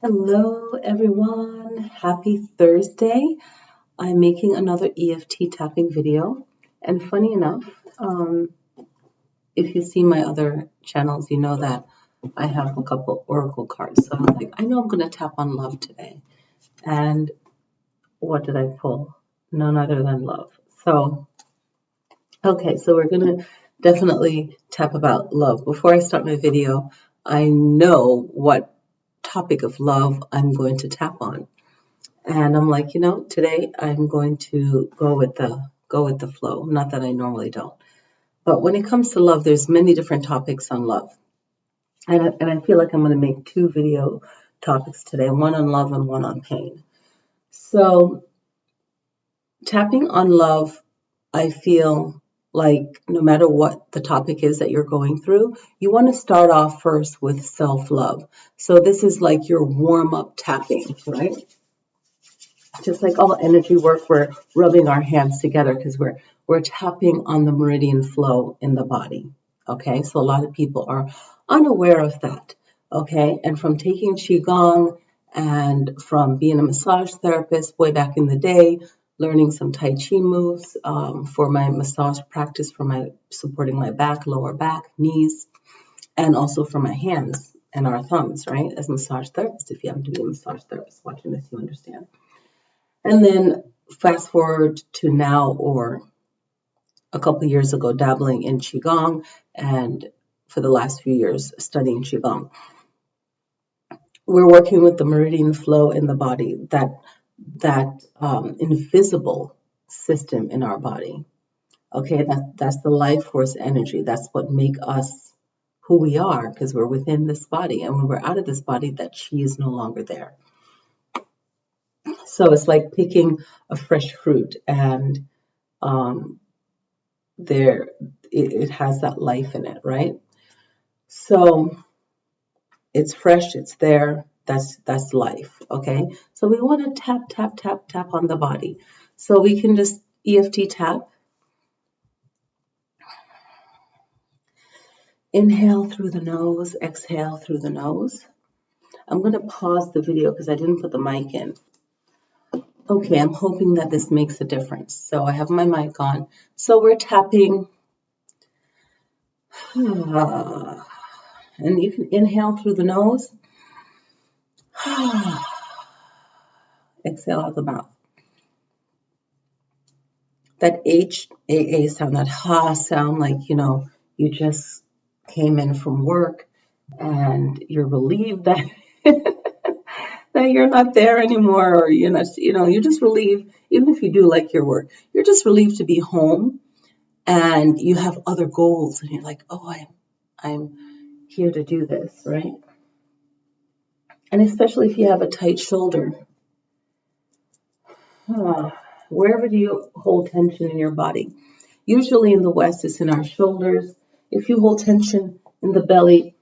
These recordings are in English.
Hello, everyone. Happy Thursday. I'm making another EFT tapping video. And funny enough, if you see my other channels, you know that I have a couple oracle cards. So I'm like, I know I'm going to tap on love today. And what did I pull? None other than love. So, okay, so we're going to definitely tap about love. Before I start my video, I know what topic of love I'm going to tap on. And I'm like, today I'm going to go with the flow. Not that I normally don't. But when it comes to love, there's many different topics on love. And I feel like I'm going to make two video topics today, one on love and one on pain. So tapping on love, I feel like no matter what the topic is that you're going through, you want to start off first with self-love. So this is like your warm-up tapping, right? Just like all energy work, we're rubbing our hands together because we're tapping on the meridian flow in the body. Okay, so a lot of people are unaware of that. Okay, and from taking qigong and from being a massage therapist way back in the day, learning some tai chi moves for my massage practice, for my supporting my back, lower back, knees, and also for my hands and our thumbs. Right, as massage therapists, if you happen to be a massage therapist watching this, you understand. And then fast forward to now or a couple of years ago, dabbling in Qigong, and for the last few years, studying Qigong. We're working with the meridian flow in the body, that invisible system in our body. Okay, that's the life force energy. That's what make us who we are, because we're within this body. And when we're out of this body, that Qi is no longer there. So it's like picking a fresh fruit, and it has that life in it, right? So it's fresh, it's there. That's life. Okay. So we want to tap, tap, tap, tap on the body. So we can just EFT tap. Inhale through the nose, exhale through the nose. I'm going to pause the video because I didn't put the mic in. Okay, I'm hoping that this makes a difference. So I have my mic on. So we're tapping. And you can inhale through the nose. Exhale out the mouth. That HAA sound, that ha sound, like, you just came in from work and you're relieved that that you're not there anymore, or you're just relieved. Even if you do like your work, you're just relieved to be home and you have other goals and you're like, oh, I'm here to do this, right? And especially if you have a tight shoulder. Wherever do you hold tension in your body? Usually in the West, it's in our shoulders. If you hold tension in the belly,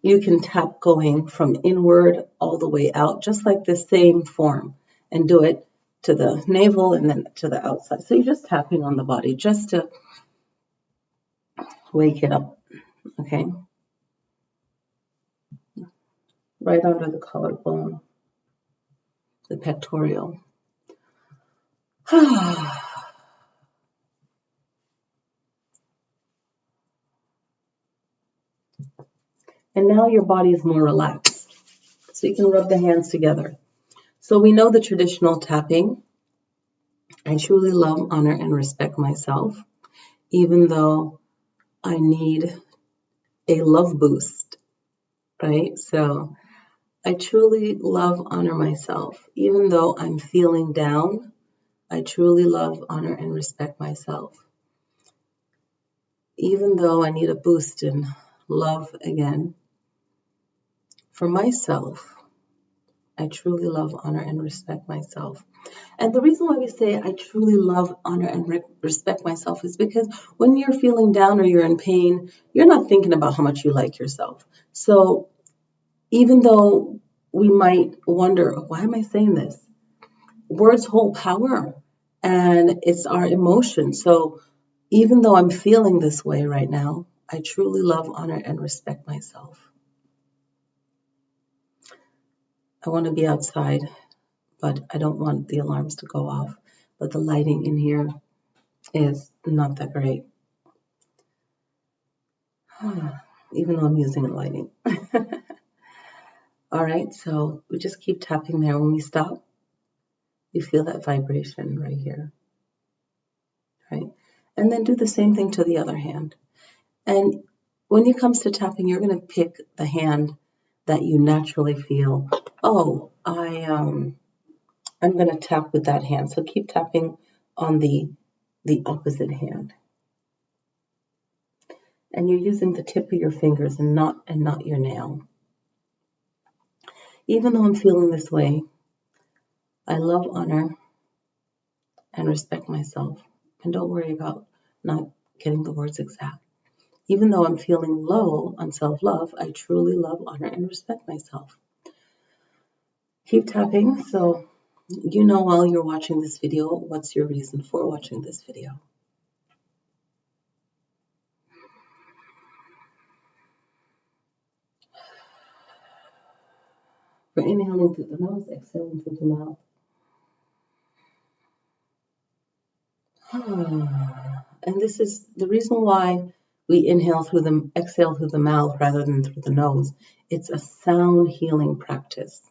you can tap going from inward all the way out, just like the same form, and do it to the navel and then to the outside. So you're just tapping on the body just to wake it up, okay? Right under the collarbone, the pectoral. And now your body is more relaxed. So you can rub the hands together. So we know the traditional tapping. I truly love, honor, and respect myself, even though I need a love boost, right? So I truly love, honor myself. Even though I'm feeling down, I truly love, honor, and respect myself. Even though I need a boost in love again, for myself, I truly love, honor, and respect myself. And the reason why we say I truly love, honor, and respect myself is because when you're feeling down or you're in pain, you're not thinking about how much you like yourself. So even though we might wonder, why am I saying this? Words hold power, and it's our emotion. So even though I'm feeling this way right now, I truly love, honor, and respect myself. I want to be outside, but I don't want the alarms to go off. But the lighting in here is not that great, even though I'm using lighting. All right, so we just keep tapping there. When we stop, you feel that vibration right here, right? And then do the same thing to the other hand. And when it comes to tapping, you're going to pick the hand that you naturally feel, oh, I'm going to tap with that hand. So keep tapping on the opposite hand. And you're using the tip of your fingers and not your nail. Even though I'm feeling this way, I love, honor, and respect myself. And don't worry about not getting the words exact. Even though I'm feeling low on self-love, I truly love, honor, and respect myself. Keep tapping. So you know while you're watching this video, what's your reason for watching this video. We're inhaling through the nose, exhaling through the mouth. And this is the reason why we exhale through the mouth rather than through the nose. It's a sound healing practice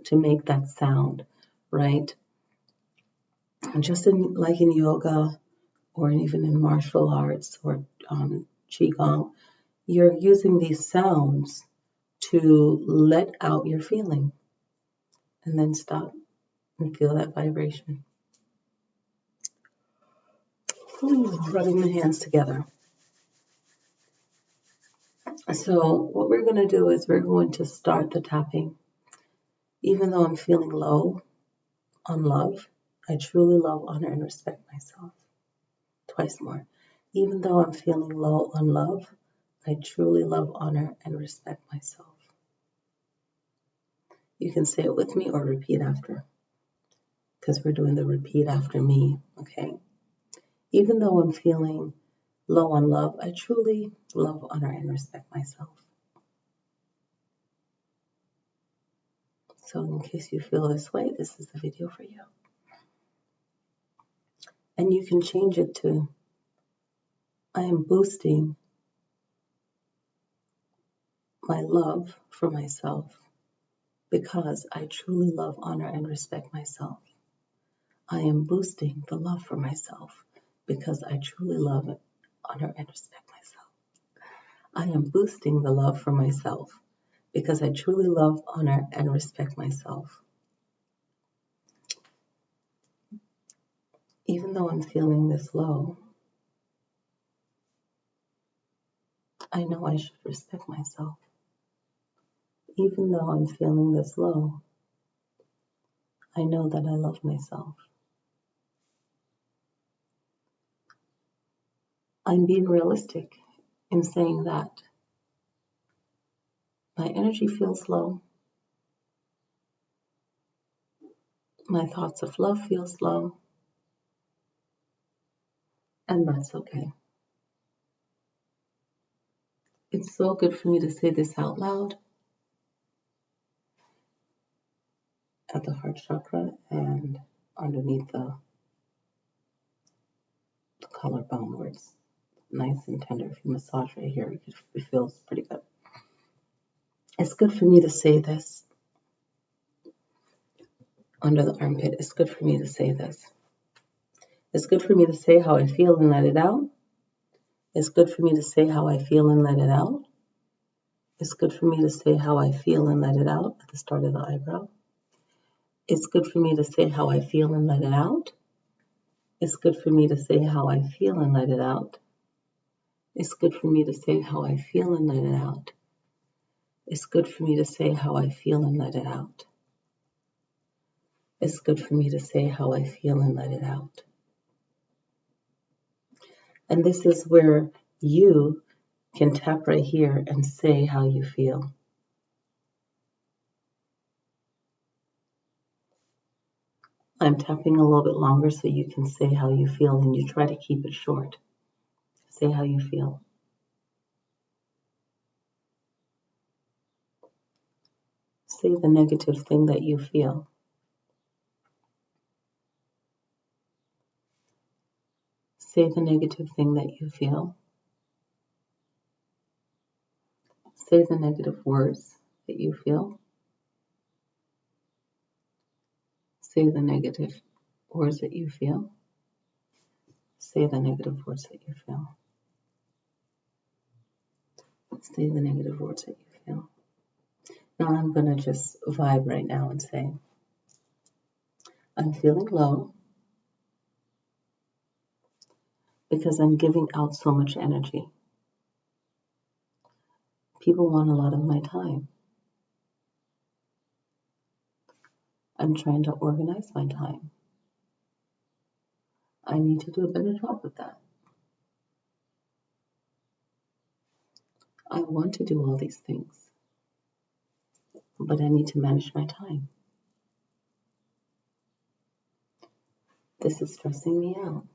to make that sound, right? And just like in yoga or even in martial arts or qigong, you're using these sounds to let out your feeling and then stop and feel that vibration. Rubbing the hands together. So what we're going to do is we're going to start the tapping. Even though I'm feeling low on love, I truly love, honor, and respect myself. Twice more. Even though I'm feeling low on love, I truly love, honor, and respect myself. You can say it with me or repeat after, because we're doing the repeat after me, okay? Even though I'm feeling low on love, I truly love, honor, and respect myself. So in case you feel this way, this is the video for you. And you can change it to, I am boosting my love for myself because I truly love, honor, and respect myself. I am boosting the love for myself because I truly love, honor, and respect myself. I am boosting the love for myself because I truly love, honor, and respect myself. Even though I'm feeling this low, I know I should respect myself. Even though I'm feeling this low, I know that I love myself. I'm being realistic in saying that my energy feels low. My thoughts of love feels low. And that's okay. It's so good for me to say this out loud at the heart chakra and underneath the collarbone where it's nice and tender. If you massage right here, it feels pretty good. It's good for me to say this under the armpit. It's good for me to say this. It's good for me to say how I feel and let it out. It's good for me to say how I feel and let it out. It's good for me to say how I feel and let it out at the start of the eyebrow. It's good for me to say how I feel and let it out. It's good for me to say how I feel and let it out. It's good for me to say how I feel and let it out. It's good for me to say how I feel and let it out. It's good for me to say how I feel and let it out. And this is where you can tap right here and say how you feel. I'm tapping a little bit longer so you can say how you feel, and you try to keep it short. Say how you feel. Say the negative thing that you feel. Say the negative thing that you feel. Say the negative words that you feel. Say the negative words that you feel. Say the negative words that you feel. Say the negative words that you feel. Now I'm going to just vibe right now and say, I'm feeling low because I'm giving out so much energy. People want a lot of my time. I'm trying to organize my time. I need to do a better job with that. I want to do all these things, but I need to manage my time. This is stressing me out.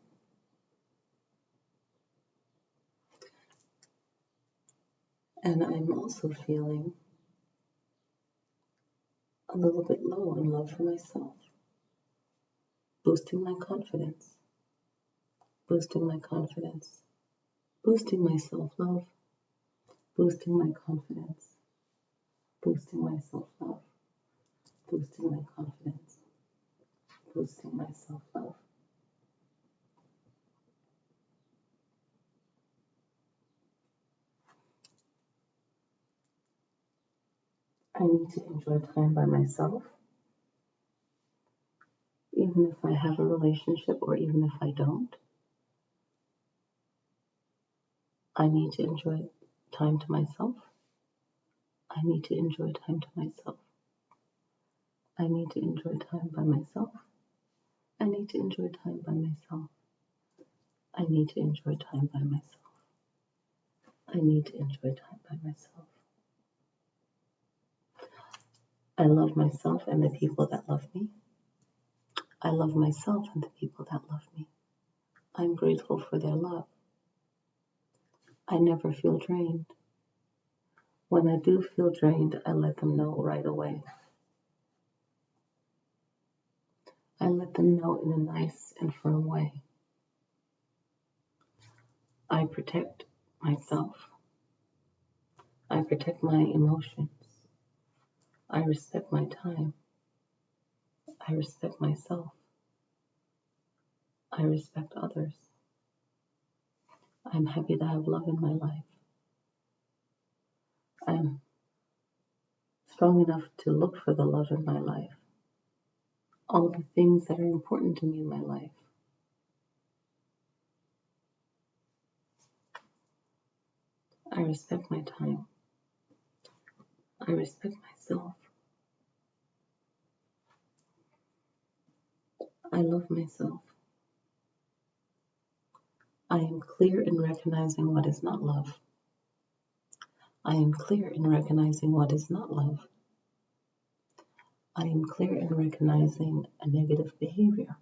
And I'm also feeling a little bit low in love for myself. Boosting my confidence. Boosting my confidence. Boosting my self-love. Boosting my confidence. Boosting my self-love. Boosting my confidence. Boosting my self-love. I need to enjoy time by myself, even if I have a relationship or even if I don't. I need to enjoy time to myself. I need to enjoy time to myself. I need to enjoy time by myself. I need to enjoy time by myself. I need to enjoy time by myself. I need to enjoy time by myself. I love myself and the people that love me. I love myself and the people that love me. I'm grateful for their love. I never feel drained. When I do feel drained, I let them know right away. I let them know in a nice and firm way. I protect myself. I protect my emotions. I respect my time. I respect myself. I respect others. I'm happy to have love in my life. I'm strong enough to look for the love in my life. All the things that are important to me in my life. I respect my time. I respect myself. I love myself. I am clear in recognizing what is not love. I am clear in recognizing what is not love. I am clear in recognizing a negative behavior.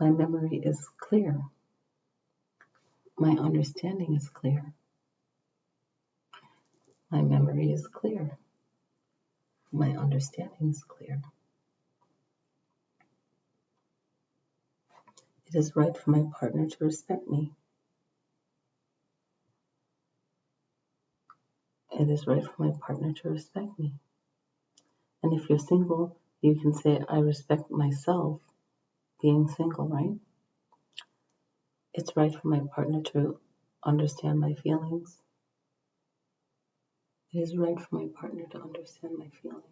My memory is clear. My understanding is clear. My memory is clear. My understanding is clear. It is right for my partner to respect me. It is right for my partner to respect me. And if you're single, you can say, I respect myself being single, right? It's right for my partner to understand my feelings. It is right for my partner to understand my feelings.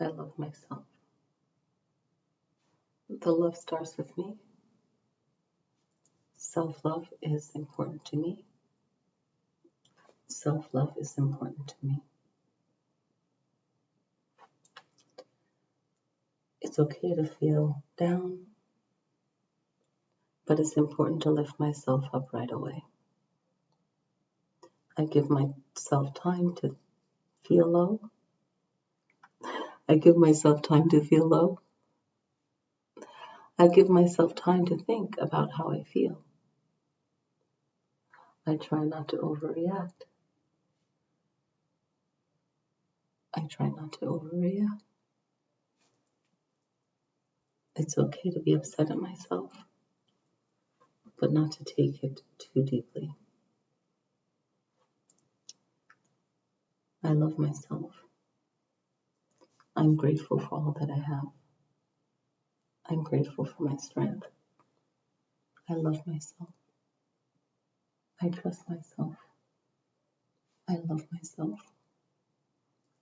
I love myself. The love starts with me. Self-love is important to me. Self-love is important to me. It's okay to feel down, but it's important to lift myself up right away. I give myself time to feel low. I give myself time to feel low. I give myself time to think about how I feel. I try not to overreact. I try not to overreact. It's okay to be upset at myself, but not to take it too deeply. I love myself. I'm grateful for all that I have. I'm grateful for my strength. I love myself. I trust myself. I love myself.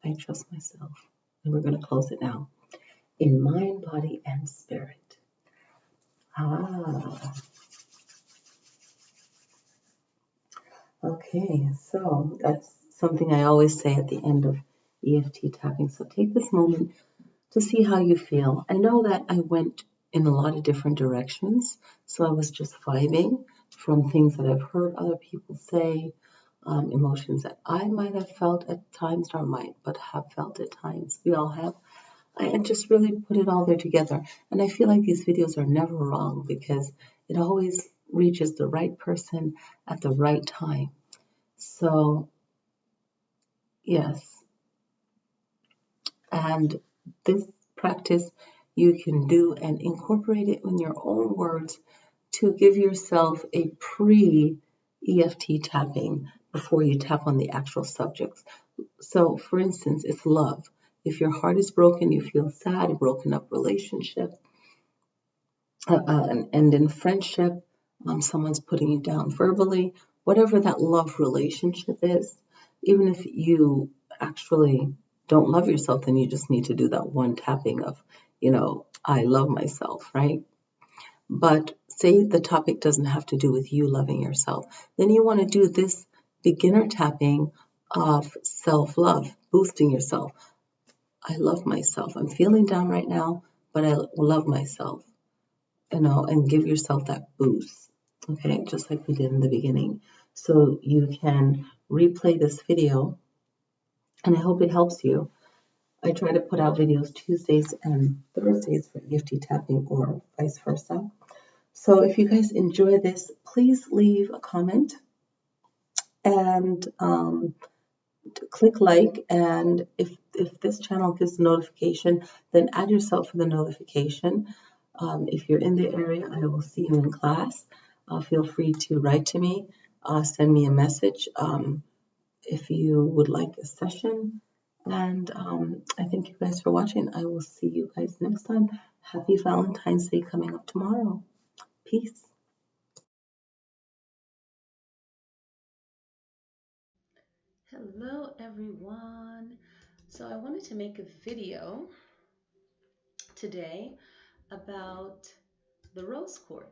I trust myself. And we're going to close it now. In mind, body, and spirit. Ah, okay. So that's something I always say at the end of EFT tapping. So take this moment to see how you feel. I know that I went in a lot of different directions. So I was just vibing from things that I've heard other people say, emotions that I might have felt at times, or might, but have felt at times. We all have. I just really put it all there together. And I feel like these videos are never wrong because it always reaches the right person at the right time. So, yes. And this practice you can do and incorporate it in your own words to give yourself a pre EFT tapping before you tap on the actual subjects. So, for instance, it's love. If your heart is broken, you feel sad, a broken up relationship, and in friendship, someone's putting you down verbally, whatever that love relationship is, even if you actually don't love yourself, then you just need to do that one tapping of, I love myself, right? But say the topic doesn't have to do with you loving yourself, then you want to do this beginner tapping of self love, boosting yourself. I love myself. I'm feeling down right now, but I love myself, and give yourself that boost. Okay, just like we did in the beginning. So you can replay this video, and I hope it helps you. I try to put out videos Tuesdays and Thursdays for EFT tapping or vice versa. So if you guys enjoy this, please leave a comment and click like. And if this channel gives notification, then add yourself for the notification. If you're in the area, I will see you in class. Feel free to write to me, send me a message if you would like a session. And I thank you guys for watching. I will see you guys next time. Happy Valentine's Day coming up tomorrow. Peace. Hello, everyone. So I wanted to make a video today about the rose quartz.